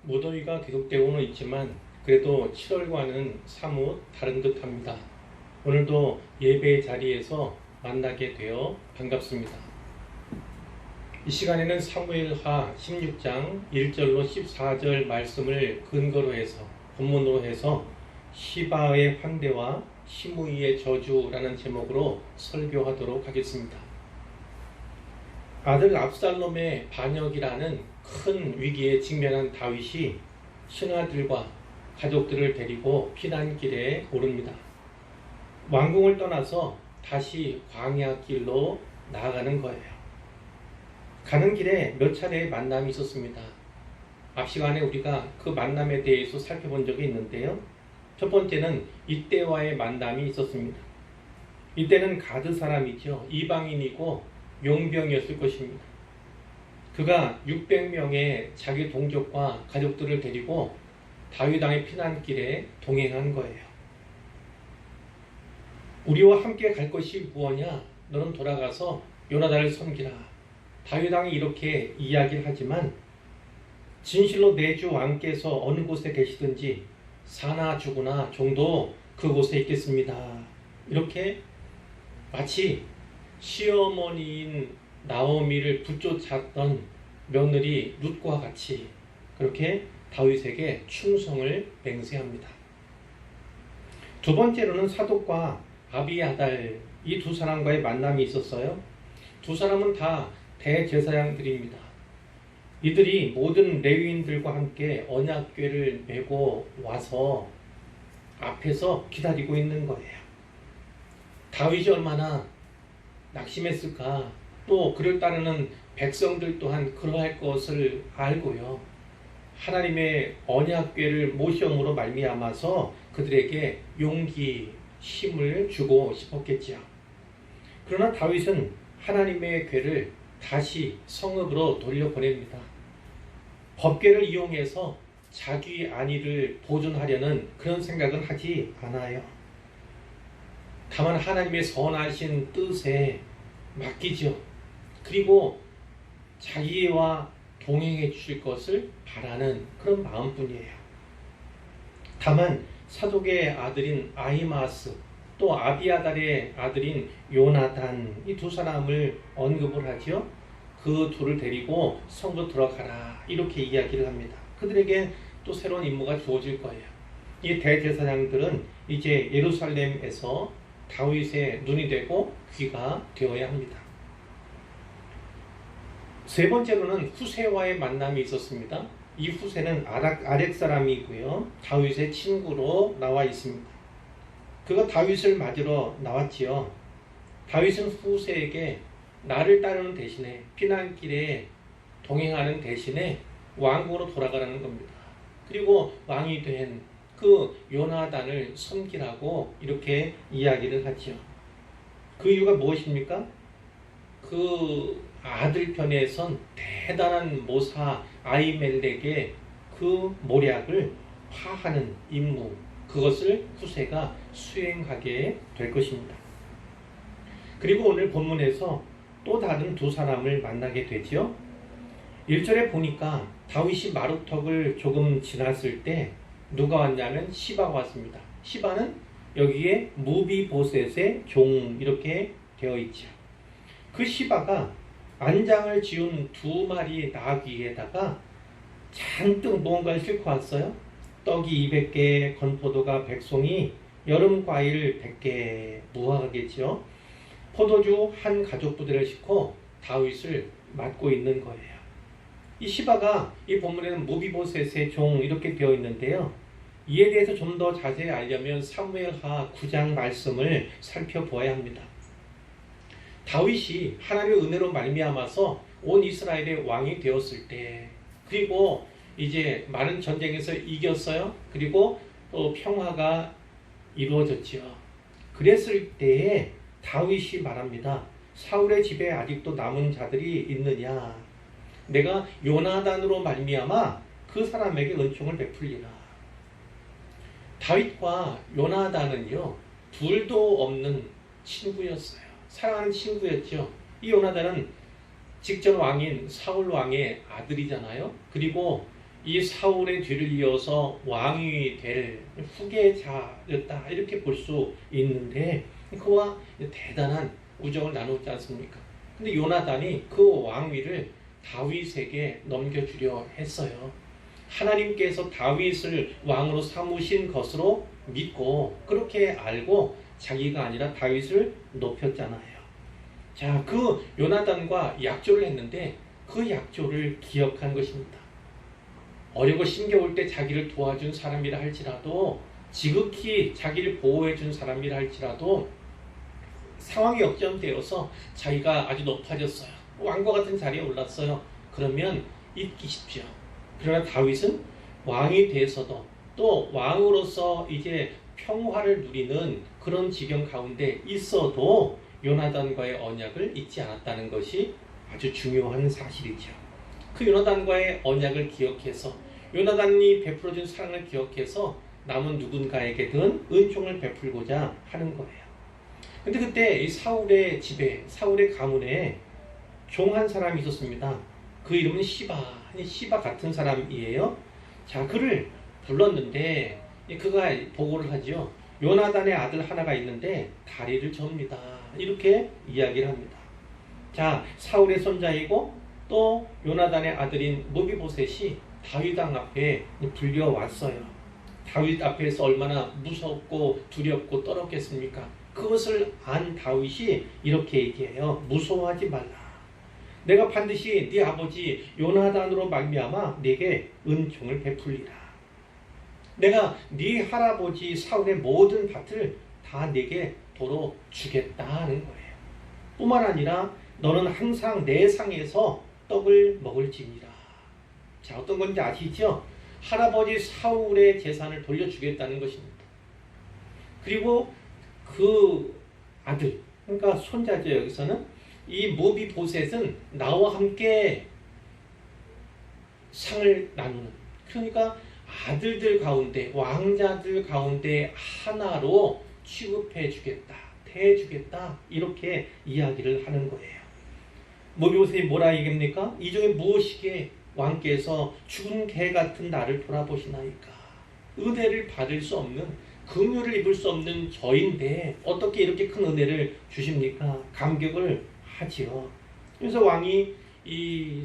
무더위가 계속되고는 있지만 그래도 7월과는 사뭇 다른 듯합니다. 오늘도 예배 자리에서 만나게 되어 반갑습니다. 이 시간에는 사무엘하 16장 1절로 14절 말씀을 근거로 해서 본문으로 해서 시바의 환대와 시므이의 저주라는 제목으로 설교하도록 하겠습니다. 아들 압살롬의 반역이라는 큰 위기에 직면한 다윗이 신하들과 가족들을 데리고 피난길에 오릅니다. 왕궁을 떠나서 다시 광야길로 나아가는 거예요. 가는 길에 몇 차례의 만남이 있었습니다. 앞 시간에 우리가 그 만남에 대해서 살펴본 적이 있는데요. 첫 번째는 이때와의 만남이 있었습니다. 이때는 가드 사람이죠. 이방인이고 용병이었을 것입니다. 그가 600명의 자기 동족과 가족들을 데리고 다윗 왕의 피난길에 동행한 거예요. 우리와 함께 갈 것이 무엇이냐? 너는 돌아가서 요나단을 섬기라. 다윗 왕이 이렇게 이야기를 하지만 진실로 내 주 왕께서 어느 곳에 계시든지 사나 죽으나 종도 그곳에 있겠습니다. 이렇게 마치 시어머니인 나오미를 붙쫓았던 며느리 룻과 같이 그렇게 다윗에게 충성을 맹세합니다. 두 번째로는 사독과 아비아달 이 두 사람과의 만남이 있었어요. 두 사람은 다 대제사장들입니다. 이들이 모든 레위인들과 함께 언약궤를 메고 와서 앞에서 기다리고 있는 거예요. 다윗이 얼마나 낙심했을까? 또 그를 따르는 백성들 또한 그러할 것을 알고요. 하나님의 언약궤를 모시음으로 말미암아서 그들에게 용기, 힘을 주고 싶었겠지요. 그러나 다윗은 하나님의 궤를 다시 성읍으로 돌려보냅니다. 법궤를 이용해서 자기 안위를 보존하려는 그런 생각은 하지 않아요. 다만 하나님의 선하신 뜻에 맡기죠. 그리고 자기와 동행해 주실 것을 바라는 그런 마음뿐이에요. 다만 사독의 아들인 아히마스 또 아비아달의 아들인 요나단 이 두 사람을 언급을 하죠. 그 둘을 데리고 성도 들어가라 이렇게 이야기를 합니다. 그들에게 또 새로운 임무가 주어질 거예요. 이 대제사장들은 이제 예루살렘에서 다윗의 눈이 되고 귀가 되어야 합니다. 세 번째로는 후세와의 만남이 있었습니다. 이 후세는 아렉 사람이고요. 다윗의 친구로 나와 있습니다. 그가 다윗을 맞으러 나왔지요. 다윗은 후세에게 나를 따르는 대신에 피난길에 동행하는 대신에 왕궁으로 돌아가라는 겁니다. 그리고 왕이 된 그 요나단을 섬기라고 이렇게 이야기를 하지요. 그 이유가 무엇입니까? 그 아들 편에 선 대단한 모사 아히멜렉의 그 모략을 파하는 임무, 그것을 후세가 수행하게 될 것입니다. 그리고 오늘 본문에서 또 다른 두 사람을 만나게 되죠. 1절에 보니까 다윗이 마루턱을 조금 지났을 때 누가 왔냐면 시바가 왔습니다. 시바는 여기에 무비보셋의 종 이렇게 되어 있죠. 그 시바가 안장을 지운 두 마리 나귀에다가 잔뜩 무언가를 싣고 왔어요. 떡이 200개, 건포도가 100송이, 여름 과일 100개, 무화과겠죠. 포도주 한 가족부대를 싣고 다윗을 맡고 있는 거예요. 이 시바가 이 본문에는 무비보셋의 종 이렇게 되어 있는데요. 이에 대해서 좀 더 자세히 알려면 사무엘하 9장 말씀을 살펴보아야 합니다. 다윗이 하나님의 은혜로 말미암아서 온 이스라엘의 왕이 되었을 때, 그리고 이제 많은 전쟁에서 이겼어요. 그리고 또 평화가 이루어졌지요. 그랬을 때에 다윗이 말합니다. 사울의 집에 아직도 남은 자들이 있느냐? 내가 요나단으로 말미암아 그 사람에게 은총을 베풀리라. 다윗과 요나단은요, 둘도 없는 친구였어요. 사랑하는 친구였죠. 이 요나단은 직전 왕인 사울 왕의 아들이잖아요. 그리고 이 사울의 뒤를 이어서 왕이 될 후계자였다 이렇게 볼 수 있는데 그와 대단한 우정을 나누지 않습니까? 근데 요나단이 그 왕위를 다윗에게 넘겨주려 했어요. 하나님께서 다윗을 왕으로 삼으신 것으로 믿고 그렇게 알고 자기가 아니라 다윗을 높였잖아요. 자, 그 요나단과 약조를 했는데 그 약조를 기억한 것입니다. 어렵고 힘겨울 때 자기를 도와준 사람이라 할지라도 지극히 자기를 보호해준 사람이라 할지라도 상황이 역전되어서 자기가 아주 높아졌어요. 왕과 같은 자리에 올랐어요. 그러면 잊기십시오. 그러나 다윗은 왕이 돼서도 또 왕으로서 이제 평화를 누리는 그런 지경 가운데 있어도 요나단과의 언약을 잊지 않았다는 것이 아주 중요한 사실이죠. 그 요나단과의 언약을 기억해서 요나단이 베풀어준 사랑을 기억해서 남은 누군가에게든 은총을 베풀고자 하는 거예요. 근데 그때 이 사울의 집에 사울의 가문에 종 한 사람이 있었습니다. 그 이름은 시바 같은 사람이에요. 자, 그를 불렀는데 그가 보고를 하죠. 요나단의 아들 하나가 있는데 다리를 접니다. 이렇게 이야기를 합니다. 자, 사울의 손자이고 또 요나단의 아들인 무비보셋이 다윗 왕 앞에 불려왔어요. 다윗 앞에서 얼마나 무섭고 두렵고 떨었겠습니까? 그것을 안 다윗이 이렇게 얘기해요. 무서워하지 말라. 내가 반드시 네 아버지 요나단으로 말미암아 네게 은총을 베풀리라. 내가 네 할아버지 사울의 모든 밭을 다 네게 도로 주겠다는 거예요. 뿐만 아니라 너는 항상 내 상에서 떡을 먹을지니라. 자, 어떤 건지 아시죠? 할아버지 사울의 재산을 돌려주겠다는 것입니다. 그리고 그 아들, 그러니까 손자죠. 여기서는 이 무비보셋은 나와 함께 상을 나누는, 그러니까 아들들 가운데 왕자들 가운데 하나로 취급해 주겠다, 대해주겠다 이렇게 이야기를 하는 거예요. 무비보셋이 뭐라 얘기합니까? 이 중에 무엇이게 왕께서 죽은 개 같은 나를 돌아보시나이까. 은혜를 받을 수 없는, 긍휼을 입을 수 없는 저인데 어떻게 이렇게 큰 은혜를 주십니까? 감격을 하지요. 그래서 왕이 이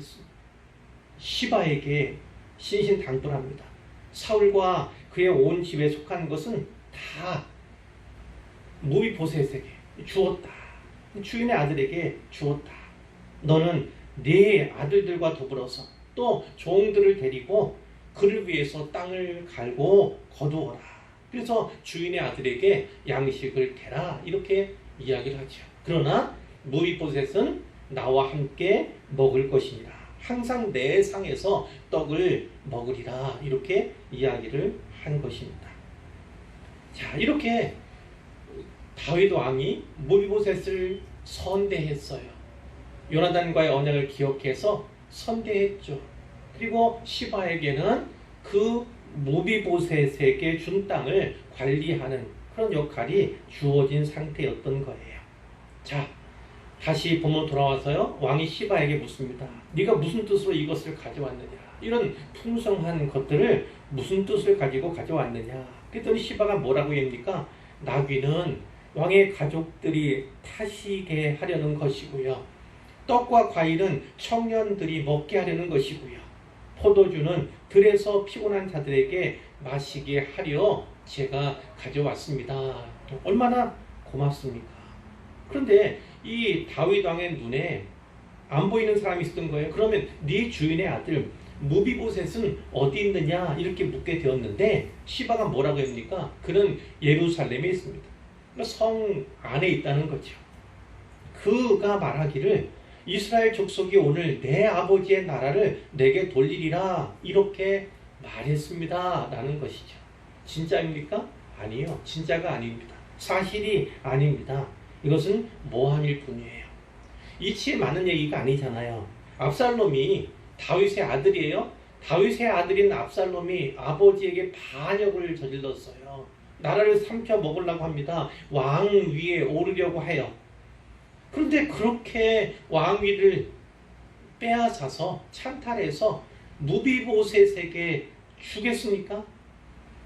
시바에게 신신당부합니다. 사울과 그의 온 집에 속한 것은 다 무비보셋에게 주었다. 주인의 아들에게 주었다. 너는 네 아들들과 더불어서 또 종들을 데리고 그를 위해서 땅을 갈고 거두어라. 그래서 주인의 아들에게 양식을 대라. 이렇게 이야기를 하죠. 그러나 무비보셋은 나와 함께 먹을 것이니라. 항상 내 상에서 떡을 먹으리라. 이렇게 이야기를 한 것입니다. 자, 이렇게 다윗 왕이 무비보셋을 선대했어요. 요나단과의 언약을 기억해서 선대했죠. 그리고 시바에게는 그 무비보셋에게 준 땅을 관리하는 그런 역할이 주어진 상태였던 거예요. 자, 다시 본문 돌아와서요. 왕이 시바에게 묻습니다. 네가 무슨 뜻으로 이것을 가져왔느냐? 이런 풍성한 것들을 무슨 뜻을 가지고 가져왔느냐? 그랬더니 시바가 뭐라고 합니까? 나귀는 왕의 가족들이 타시게 하려는 것이고요. 떡과 과일은 청년들이 먹게 하려는 것이고요. 포도주는 들에서 피곤한 자들에게 마시게 하려 제가 가져왔습니다. 얼마나 고맙습니까? 그런데 이 다윗 왕의 눈에 안 보이는 사람이 있었던 거예요. 그러면 네 주인의 아들 무비보셋은 어디 있느냐 이렇게 묻게 되었는데 시바가 뭐라고 합니까? 그는 예루살렘에 있습니다. 성 안에 있다는 거죠. 그가 말하기를 이스라엘 족속이 오늘 내 아버지의 나라를 내게 돌리리라 이렇게 말했습니다 라는 것이죠. 진짜입니까? 아니요, 진짜가 아닙니다. 사실이 아닙니다. 이것은 모함일 뿐이에요. 이치에 맞는 얘기가 아니잖아요. 압살롬이 다윗의 아들이에요. 다윗의 아들인 압살롬이 아버지에게 반역을 저질렀어요. 나라를 삼켜 먹으려고 합니다. 왕 위에 오르려고 해요. 그런데 그렇게 왕위를 빼앗아서 찬탈해서 무비보셋에게 주겠습니까?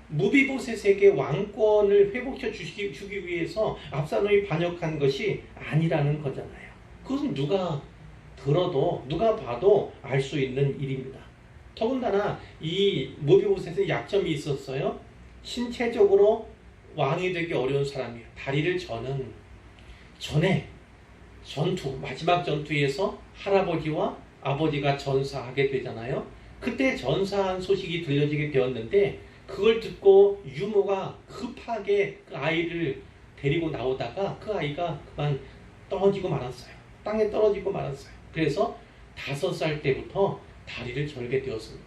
무비보셋에게 왕권을 회복해 주기 위해서 압살롬이 반역한 것이 아니라는 거잖아요. 그것은 누가 들어도 누가 봐도 알 수 있는 일입니다. 더군다나 이 무비보셋은 약점이 있었어요. 신체적으로 왕이 되기 어려운 사람이에요. 다리를 저는 전에 마지막 전투에서 할아버지와 아버지가 전사하게 되잖아요. 그때 전사한 소식이 들려지게 되었는데 그걸 듣고 유모가 급하게 그 아이를 데리고 나오다가 그 아이가 그만 떨어지고 말았어요. 땅에 떨어지고 말았어요. 그래서 5살 때부터 다리를 절게 되었습니다.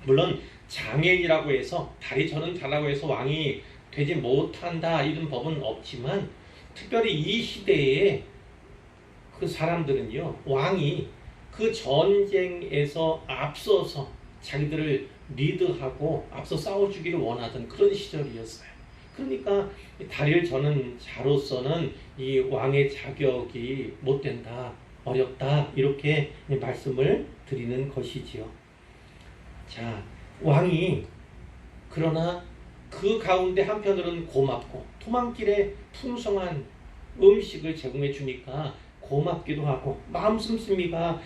물론 장애인이라고 해서 다리 저는 잘라고 해서 왕이 되지 못한다 이런 법은 없지만 특별히 이 시대에 그 사람들은요, 왕이 그 전쟁에서 앞서서 자기들을 리드하고 앞서 싸워주기를 원하던 그런 시절이었어요. 그러니까 다리를 저는 자로서는 이 왕의 자격이 못 된다, 어렵다 이렇게 말씀을 드리는 것이지요. 자, 왕이 그러나 그 가운데 한편으로는 고맙고 도망길에 풍성한 음식을 제공해 주니까 고맙기도 하고 마음 씀씀이가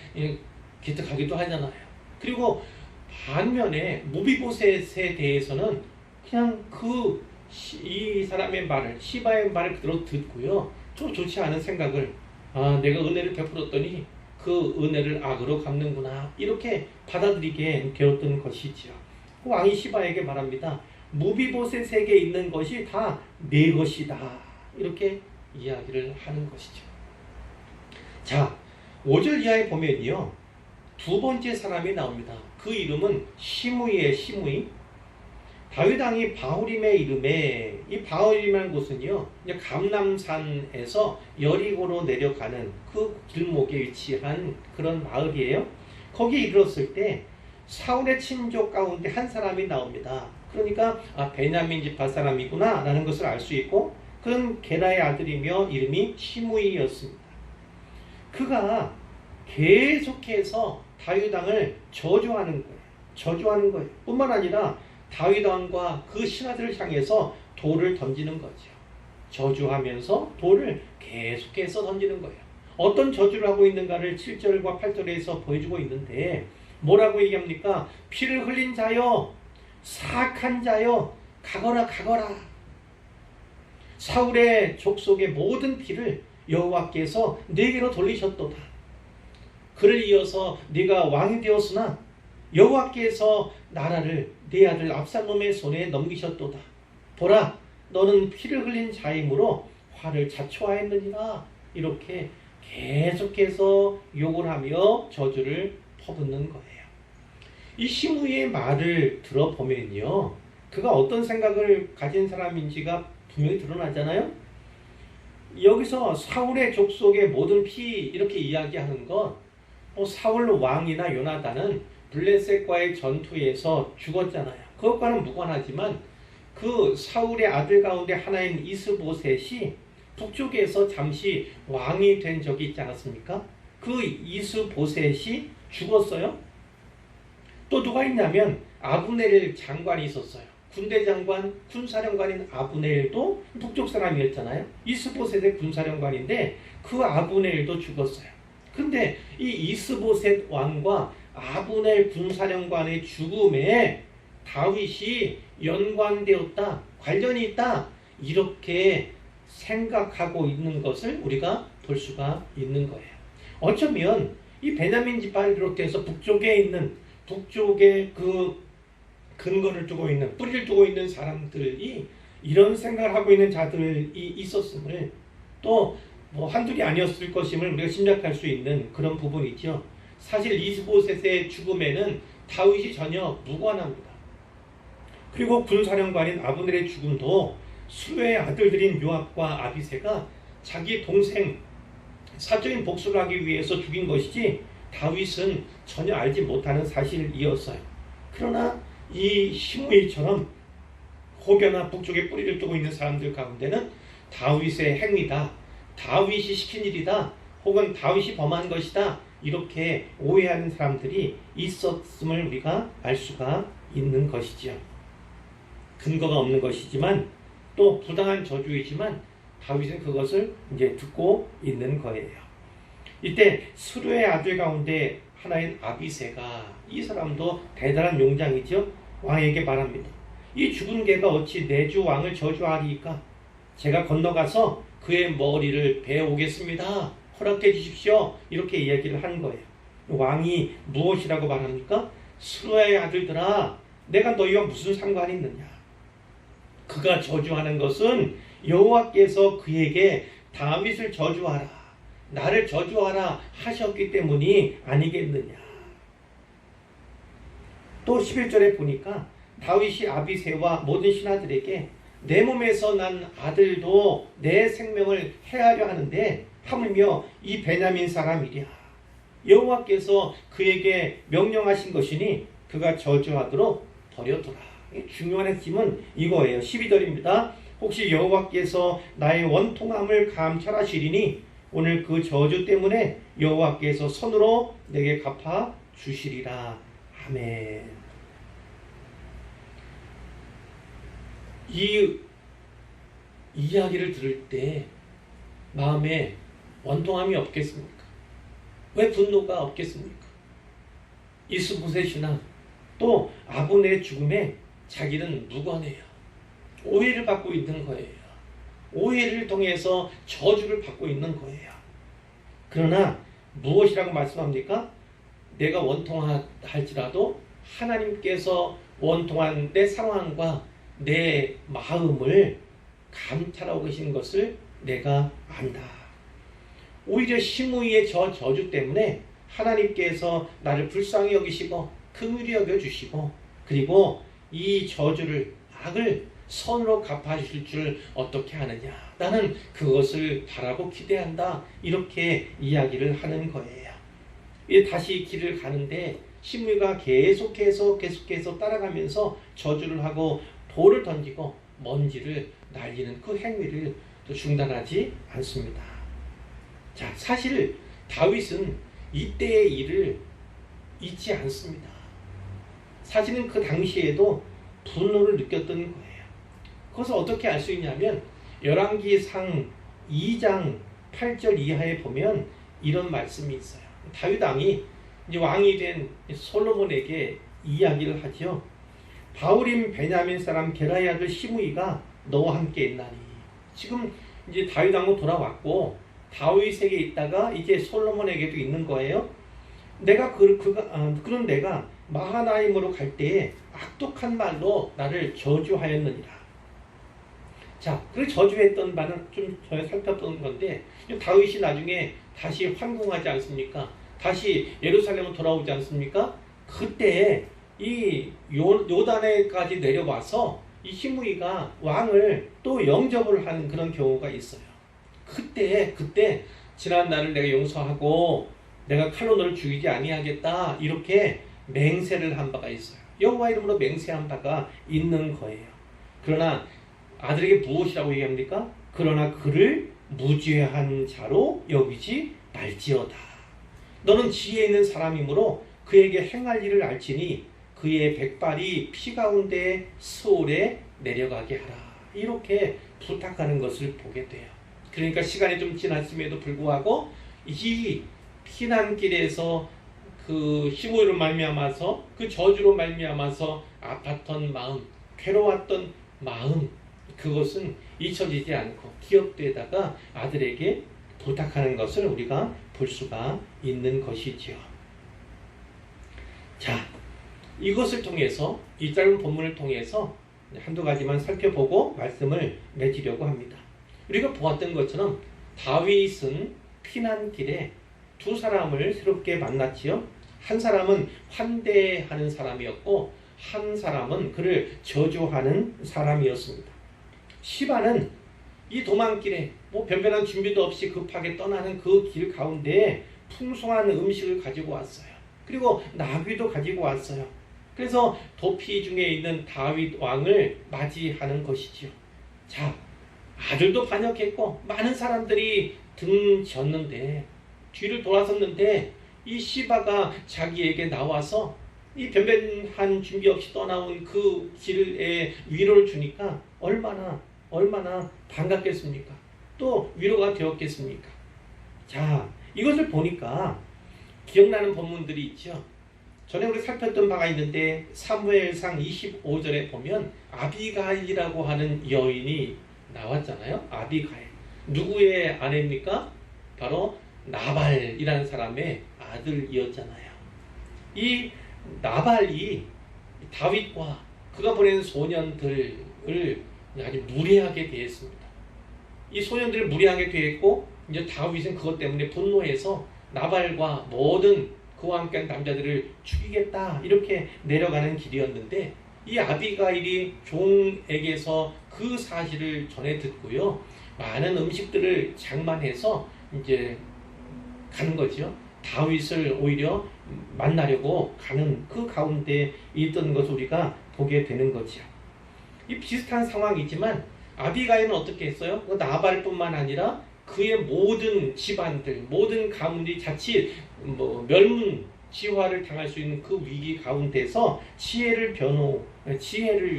기특하기도 하잖아요. 그리고 반면에 무비보셋에 대해서는 그냥 이 사람의 말을, 시바의 말을 그대로 듣고요, 좀 좋지 않은 생각을, 내가 은혜를 베풀었더니 그 은혜를 악으로 갚는구나 이렇게 받아들이게 되었던 것이지요. 왕이 시바에게 말합니다. 무비보셋에게 있는 것이 다 내 것이다 이렇게 이야기를 하는 것이죠. 자, 5절 이하에 보면요, 두 번째 사람이 나옵니다. 그 이름은 시므이의 시므이. 다윗 왕이 바후림의 이름에, 이 바후림이라는 곳은요, 감람산에서 여리고로 내려가는 그 길목에 위치한 그런 마을이에요. 거기에 이르렀을 때 사울의 친족 가운데 한 사람이 나옵니다. 그러니까 베냐민 지파 사람이구나 라는 것을 알 수 있고, 그는 게라의 아들이며 이름이 시므이였습니다. 그가 계속해서 다윗 왕을 저주하는 거예요. 뿐만 아니라 다윗 왕과 그 신하들을 향해서 돌을 던지는 거죠. 저주하면서 돌을 계속해서 던지는 거예요. 어떤 저주를 하고 있는가를 7절과 8절에서 보여주고 있는데 뭐라고 얘기합니까? 피를 흘린 자여, 사악한 자여, 가거라. 사울의 족속의 모든 피를 여호와께서 네게로 돌리셨도다. 그를 이어서 네가 왕이 되었으나 여호와께서 나라를 네 아들 압살롬의 손에 넘기셨도다. 보라, 너는 피를 흘린 자이므로 화를 자초하였느니라. 이렇게 계속해서 욕을 하며 저주를 퍼붓는 거예요. 이 시므이의 말을 들어보면요, 그가 어떤 생각을 가진 사람인지가 분명히 드러나잖아요. 여기서 사울의 족속의 모든 피 이렇게 이야기하는 건 사울 왕이나 요나단은 블레셋과의 전투에서 죽었잖아요. 그것과는 무관하지만 그 사울의 아들 가운데 하나인 이스보셋이 북쪽에서 잠시 왕이 된 적이 있지 않았습니까? 그 이스보셋이 죽었어요. 또 누가 있냐면 아브넬 장관이 있었어요. 군대 장관, 군사령관인 아브넬도 북쪽 사람이었잖아요. 이스보셋의 군사령관인데 그 아브넬도 죽었어요. 근데 이 이스보셋 왕과 아브넬 군사령관의 죽음에 다윗이 연관되었다, 관련이 있다, 이렇게 생각하고 있는 것을 우리가 볼 수가 있는 거예요. 어쩌면 이 베냐민 지파를 비롯해서 북쪽에 그 근거를 두고 있는, 뿌리를 두고 있는 사람들이 이런 생각을 하고 있는 자들이 있었음을, 또 한둘이 아니었을 것임을 우리가 짐작할 수 있는 그런 부분이죠. 사실 이스보셋의 죽음에는 다윗이 전혀 무관합니다. 그리고 군사령관인 아브넬의 죽음도 수의 아들들인 요압과 아비새가 자기 동생 사적인 복수를 하기 위해서 죽인 것이지 다윗은 전혀 알지 못하는 사실이었어요. 그러나 이 시므이처럼 혹여나 북쪽에 뿌리를 두고 있는 사람들 가운데는 다윗의 행위다, 다윗이 시킨 일이다, 혹은 다윗이 범한 것이다, 이렇게 오해하는 사람들이 있었음을 우리가 알 수가 있는 것이지요. 근거가 없는 것이지만 또 부당한 저주이지만 다윗은 그것을 이제 듣고 있는 거예요. 이때 수르의 아들 가운데 하나인 아비새가, 이 사람도 대단한 용장이죠. 왕에게 말합니다. 이 죽은 개가 어찌 내 주 왕을 저주하리이까? 제가 건너가서 그의 머리를 베어오겠습니다. 허락해 주십시오. 이렇게 이야기를 한 거예요. 왕이 무엇이라고 말합니까? 수르의 아들들아, 내가 너희와 무슨 상관이 있느냐? 그가 저주하는 것은 여호와께서 그에게 다윗을 저주하라, 나를 저주하라 하셨기 때문이 아니겠느냐. 또 11절에 보니까 다윗이 아비새와 모든 신하들에게 내 몸에서 난 아들도 내 생명을 해하려 하는데 하물며 이 베냐민 사람이랴. 여호와께서 그에게 명령하신 것이니 그가 저주하도록 버려두라. 중요한 핵심은 이거예요. 12절입니다. 혹시 여호와께서 나의 원통함을 감찰하시리니 오늘 그 저주 때문에 여호와께서 손으로 내게 갚아 주시리라. 아멘. 이 이야기를 들을 때 마음에 원통함이 없겠습니까? 왜 분노가 없겠습니까? 이스보셋이나 또 아브넬의 죽음에 자기는 무관해요. 오해를 받고 있는 거예요. 오해를 통해서 저주를 받고 있는 거예요. 그러나 무엇이라고 말씀합니까? 내가 원통할지라도 하나님께서 원통한 내 상황과 내 마음을 감찰하고 계신 것을 내가 안다. 오히려 시므이의 저 저주 때문에 하나님께서 나를 불쌍히 여기시고 긍휼히 여겨주시고 그리고 이 저주를, 악을 선으로 갚아주실 줄 어떻게 아느냐. 나는 그것을 바라고 기대한다. 이렇게 이야기를 하는 거예요. 다시 길을 가는데 시므이가 계속해서 따라가면서 저주를 하고 돌을 던지고 먼지를 날리는 그 행위를 또 중단하지 않습니다. 자, 사실 다윗은 이때의 일을 잊지 않습니다. 사실은 그 당시에도 분노를 느꼈던 거예요. 그것을 어떻게 알 수 있냐면 열왕기상 2장 8절 이하에 보면 이런 말씀이 있어요. 다윗 왕이 이제 왕이 된 솔로몬에게 이야기를 하죠. 바울임 베냐민 사람 게라의 아들 시므이가 너와 함께 있나니. 지금 이제 다윗 왕으로 돌아왔고 다윗에게 있다가 이제 솔로몬에게도 있는 거예요. 그런 내가 마하나임으로 갈 때에 악독한 말로 나를 저주하였느니라. 자, 그 저주했던 바는 좀 전에 살펴본 건데 다윗이 나중에 다시 환궁하지 않습니까? 다시 예루살렘으로 돌아오지 않습니까? 그때 이 요단에까지 내려와서 이 시므이가 왕을 또 영접을 하는 그런 경우가 있어요. 그때 지난 날을 내가 용서하고 내가 칼로 너를 죽이지 아니하겠다 이렇게 맹세를 한 바가 있어요. 여호와 이름으로 맹세한 바가 있는 거예요. 그러나 아들에게 무엇이라고 얘기합니까? 그러나 그를 무죄한 자로 여기지 말지어다. 너는 지혜 있는 사람이므로 그에게 행할 일을 알지니 그의 백발이 피 가운데 스올에 내려가게 하라. 이렇게 부탁하는 것을 보게 돼요. 그러니까 시간이 좀 지났음에도 불구하고 이 피난길에서 그 시므이로 말미암아서 그 저주로 말미암아서 아팠던 마음, 괴로웠던 마음, 그것은 잊혀지지 않고 기억되다가 아들에게 부탁하는 것을 우리가 볼 수가 있는 것이지요. 자, 이것을 통해서 이 짧은 본문을 통해서 한두 가지만 살펴보고 말씀을 맺으려고 합니다. 우리가 보았던 것처럼 다윗은 피난길에 두 사람을 새롭게 만났지요. 한 사람은 환대하는 사람이었고 한 사람은 그를 저주하는 사람이었습니다. 시바는 이 도망길에 변변한 준비도 없이 급하게 떠나는 그 길 가운데 풍성한 음식을 가지고 왔어요. 그리고 나귀도 가지고 왔어요. 그래서 도피 중에 있는 다윗 왕을 맞이하는 것이지요. 자, 아들도 반역했고 많은 사람들이 등 졌는데 뒤를 돌아섰는데 이 시바가 자기에게 나와서 이 변변한 준비 없이 떠나온 그 길에 위로를 주니까 얼마나 반갑겠습니까? 또 위로가 되었겠습니까? 자, 이것을 보니까 기억나는 본문들이 있죠. 전에 우리 살폈던 바가 있는데 사무엘상 25절에 보면 아비가일이라고 하는 여인이 나왔잖아요. 아비가일. 누구의 아내입니까? 바로 나발이라는 사람의 아들이었잖아요. 이 나발이 다윗과 그가 보낸 소년들을 아주 무례하게 대했습니다. 이 소년들을 무례하게 대했고 이제 다윗은 그것 때문에 분노해서 나발과 모든 그와 함께한 남자들을 죽이겠다 이렇게 내려가는 길이었는데 이 아비가일이 종에게서 그 사실을 전해 듣고요. 많은 음식들을 장만해서 이제 가는 거죠. 다윗을 오히려 만나려고 가는 그 가운데 있던 것을 우리가 보게 되는 거죠. 이 비슷한 상황이지만 아비가일은 어떻게 했어요? 나발뿐만 아니라 그의 모든 집안들, 모든 가문들이 자칫 멸문지화를 당할 수 있는 그 위기 가운데서 지혜를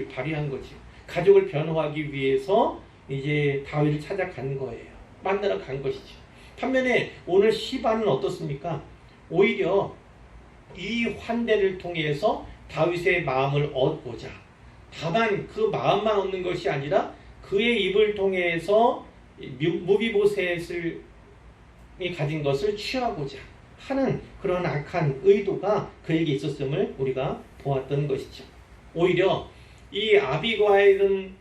발휘한 거죠. 가족을 변호하기 위해서 이제 다윗을 찾아간 거예요. 만나러 간 것이죠. 반면에 오늘 시바는 어떻습니까? 오히려 이 환대를 통해서 다윗의 마음을 얻고자, 다만 그 마음만 얻는 것이 아니라 그의 입을 통해서 무비보셋이 가진 것을 취하고자 하는 그런 악한 의도가 그에게 있었음을 우리가 보았던 것이죠. 오히려 이 아비가일은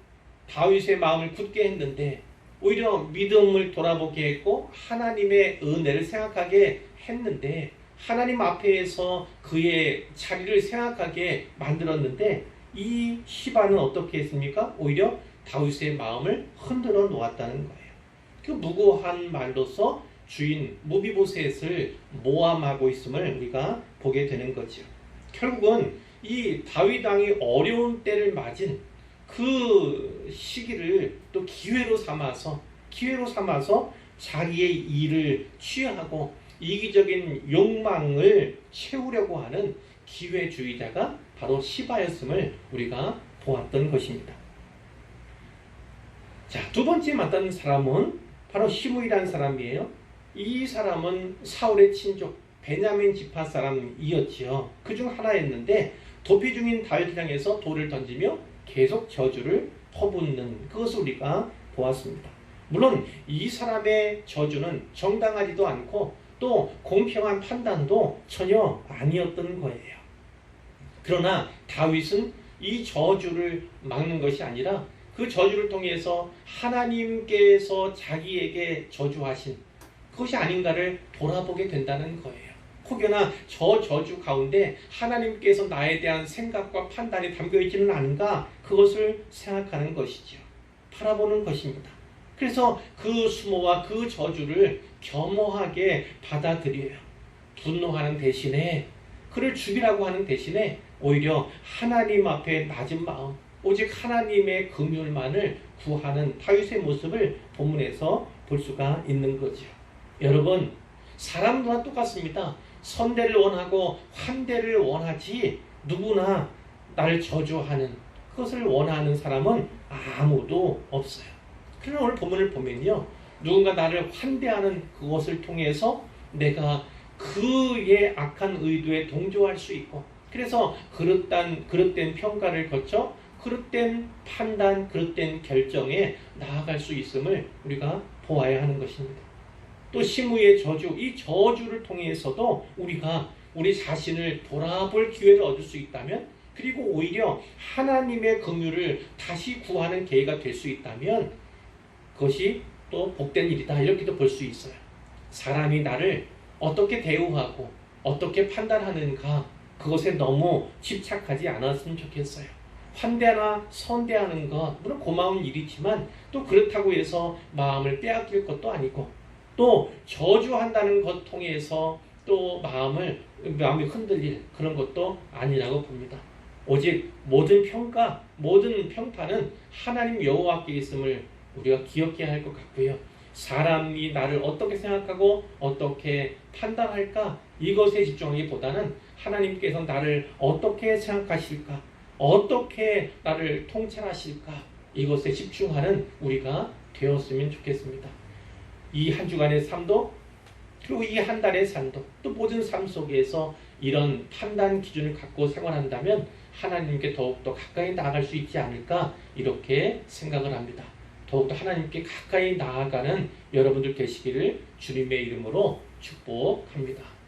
다윗의 마음을 굳게 했는데 오히려 믿음을 돌아보게 했고 하나님의 은혜를 생각하게 했는데 하나님 앞에서 그의 자리를 생각하게 만들었는데 이 시바는 어떻게 했습니까? 오히려 다윗의 마음을 흔들어 놓았다는 거예요. 그 무고한 말로서 주인 무비보셋을 모함하고 있음을 우리가 보게 되는 거죠. 결국은 이 다윗 왕이 어려운 때를 맞은 그 시기를 또 기회로 삼아서 자기의 일을 취하고 이기적인 욕망을 채우려고 하는 기회주의자가 바로 시바였음을 우리가 보았던 것입니다. 자, 두 번째 만난 사람은 바로 시므이라는 사람이에요. 이 사람은 사울의 친족 베냐민 지파 사람이었지요. 그중 하나였는데 도피 중인 다윗을 향해서 돌을 던지며 계속 저주를 퍼붓는 그것을 우리가 보았습니다. 물론 이 사람의 저주는 정당하지도 않고 또 공평한 판단도 전혀 아니었던 거예요. 그러나 다윗은 이 저주를 막는 것이 아니라 그 저주를 통해서 하나님께서 자기에게 저주하신 그것이 아닌가를 돌아보게 된다는 거예요. 혹여나 저 저주 가운데 하나님께서 나에 대한 생각과 판단이 담겨있지는 않은가 그것을 생각하는 것이죠. 바라보는 것입니다. 그래서 그 수모와 그 저주를 겸허하게 받아들여요. 분노하는 대신에 그를 죽이라고 하는 대신에 오히려 하나님 앞에 낮은 마음 오직 하나님의 긍휼만을 구하는 다윗의 모습을 본문에서 볼 수가 있는 거죠. 여러분 사람과 똑같습니다. 선대를 원하고 환대를 원하지 누구나 나를 저주하는 그것을 원하는 사람은 아무도 없어요. 그러나 오늘 본문을 보면요. 누군가 나를 환대하는 그것을 통해서 내가 그의 악한 의도에 동조할 수 있고 그래서 그릇된 평가를 거쳐 그릇된 판단, 그릇된 결정에 나아갈 수 있음을 우리가 보아야 하는 것입니다. 또 시므이의 저주, 이 저주를 통해서도 우리가 우리 자신을 돌아볼 기회를 얻을 수 있다면 그리고 오히려 하나님의 긍휼을 다시 구하는 계기가 될 수 있다면 그것이 또 복된 일이다 이렇게도 볼 수 있어요. 사람이 나를 어떻게 대우하고 어떻게 판단하는가 그것에 너무 집착하지 않았으면 좋겠어요. 환대나 선대하는 것 물론 고마운 일이지만 또 그렇다고 해서 마음을 빼앗길 것도 아니고 또 저주한다는 것 통해서 또 마음이 흔들릴 그런 것도 아니라고 봅니다. 오직 모든 평가, 모든 평판은 하나님 여호와께 있음을 우리가 기억해야 할 것 같고요. 사람이 나를 어떻게 생각하고 어떻게 판단할까 이것에 집중하기보다는 하나님께서 나를 어떻게 생각하실까? 어떻게 나를 통찰하실까? 이것에 집중하는 우리가 되었으면 좋겠습니다. 이 한 주간의 삶도 그리고 이 한 달의 삶도 또 모든 삶 속에서 이런 판단 기준을 갖고 생활한다면 하나님께 더욱더 가까이 나아갈 수 있지 않을까 이렇게 생각을 합니다. 더욱더 하나님께 가까이 나아가는 여러분들 되시기를 주님의 이름으로 축복합니다.